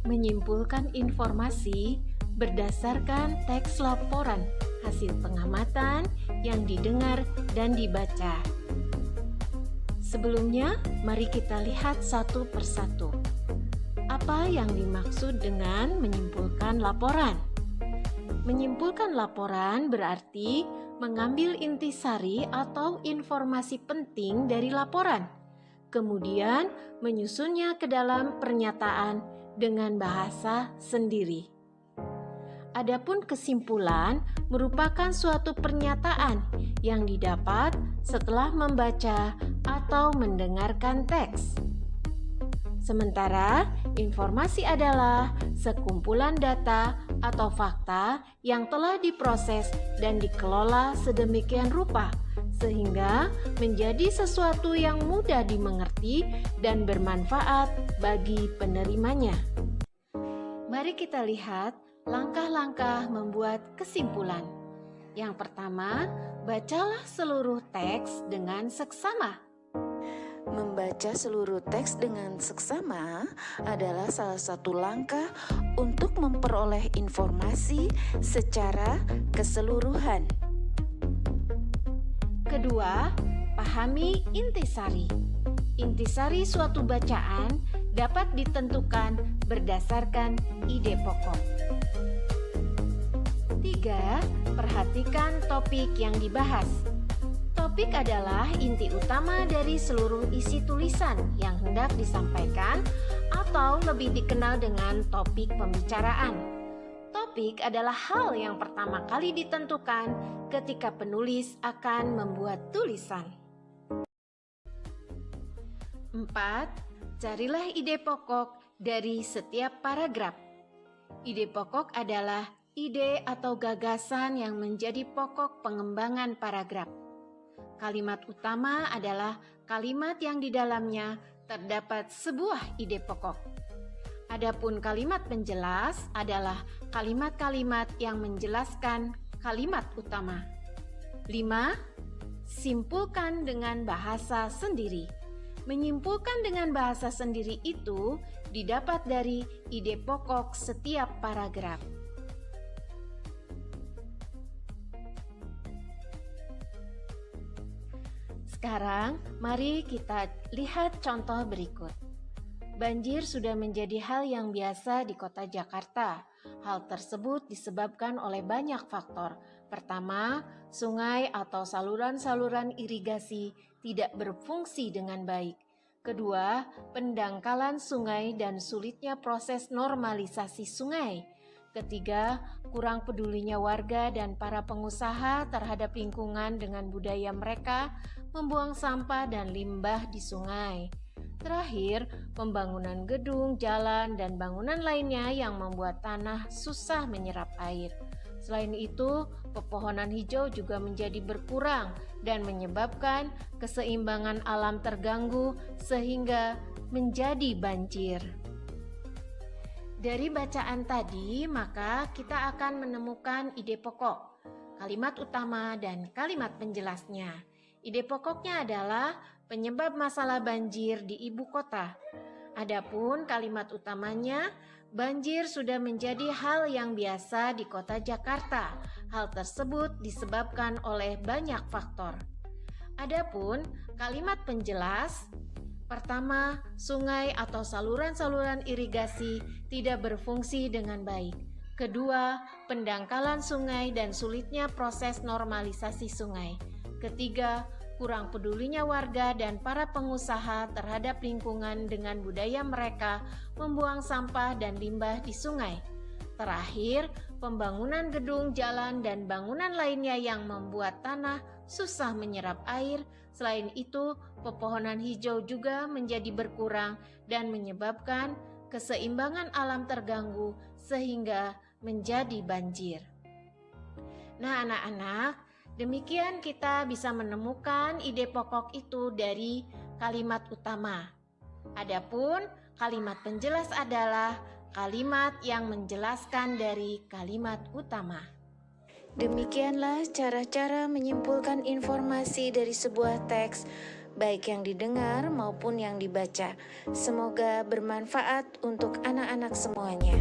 Menyimpulkan informasi berdasarkan teks laporan hasil pengamatan yang didengar dan dibaca. Sebelumnya, mari kita lihat satu persatu. Apa yang dimaksud dengan menyimpulkan laporan? Menyimpulkan laporan berarti mengambil intisari atau informasi penting dari laporan, kemudian menyusunnya ke dalam pernyataan dengan bahasa sendiri. Adapun kesimpulan merupakan suatu pernyataan yang didapat setelah membaca atau mendengarkan teks. Sementara informasi adalah sekumpulan data atau fakta yang telah diproses dan dikelola sedemikian rupa sehingga menjadi sesuatu yang mudah dimengerti dan bermanfaat bagi penerimanya. Mari kita lihat langkah-langkah membuat kesimpulan. Yang pertama, bacalah seluruh teks dengan seksama. Membaca seluruh teks dengan seksama adalah salah satu langkah untuk memperoleh informasi secara keseluruhan. Kedua, pahami intisari. Intisari suatu bacaan dapat ditentukan berdasarkan ide pokok. 3. Perhatikan topik yang dibahas. Topik adalah inti utama dari seluruh isi tulisan yang hendak disampaikan atau lebih dikenal dengan topik pembicaraan. Topik adalah hal yang pertama kali ditentukan ketika penulis akan membuat tulisan. 4. Carilah ide pokok dari setiap paragraf. Ide pokok adalah ide atau gagasan yang menjadi pokok pengembangan paragraf. Kalimat utama adalah kalimat yang di dalamnya terdapat sebuah ide pokok. Adapun kalimat penjelas adalah kalimat-kalimat yang menjelaskan kalimat utama. 5. Simpulkan dengan bahasa sendiri. Menyimpulkan dengan bahasa sendiri itu didapat dari ide pokok setiap paragraf. Sekarang, mari kita lihat contoh berikut. Banjir sudah menjadi hal yang biasa di kota Jakarta. Hal tersebut disebabkan oleh banyak faktor. Pertama, sungai atau saluran-saluran irigasi tidak berfungsi dengan baik. Kedua, pendangkalan sungai dan sulitnya proses normalisasi sungai. Ketiga, kurang pedulinya warga dan para pengusaha terhadap lingkungan dengan budaya mereka membuang sampah dan limbah di sungai. Terakhir, pembangunan gedung, jalan, dan bangunan lainnya yang membuat tanah susah menyerap air. Selain itu, pepohonan hijau juga menjadi berkurang dan menyebabkan keseimbangan alam terganggu sehingga menjadi banjir. Dari bacaan tadi, maka kita akan menemukan ide pokok, kalimat utama, dan kalimat penjelasnya. Ide pokoknya adalah penyebab masalah banjir di ibu kota. Adapun kalimat utamanya, banjir sudah menjadi hal yang biasa di kota Jakarta. Hal tersebut disebabkan oleh banyak faktor. Adapun kalimat penjelas, pertama, sungai atau saluran-saluran irigasi tidak berfungsi dengan baik. Kedua, pendangkalan sungai dan sulitnya proses normalisasi sungai. Ketiga, kurang pedulinya warga dan para pengusaha terhadap lingkungan dengan budaya mereka membuang sampah dan limbah di sungai. Terakhir, pembangunan gedung, jalan, dan bangunan lainnya yang membuat tanah susah menyerap air. Selain itu, pepohonan hijau juga menjadi berkurang dan menyebabkan keseimbangan alam terganggu sehingga menjadi banjir. Nah, anak-anak, demikian kita bisa menemukan ide pokok itu dari kalimat utama. Adapun kalimat penjelas adalah kalimat yang menjelaskan dari kalimat utama. Demikianlah cara-cara menyimpulkan informasi dari sebuah teks baik yang didengar maupun yang dibaca. Semoga bermanfaat untuk anak-anak semuanya.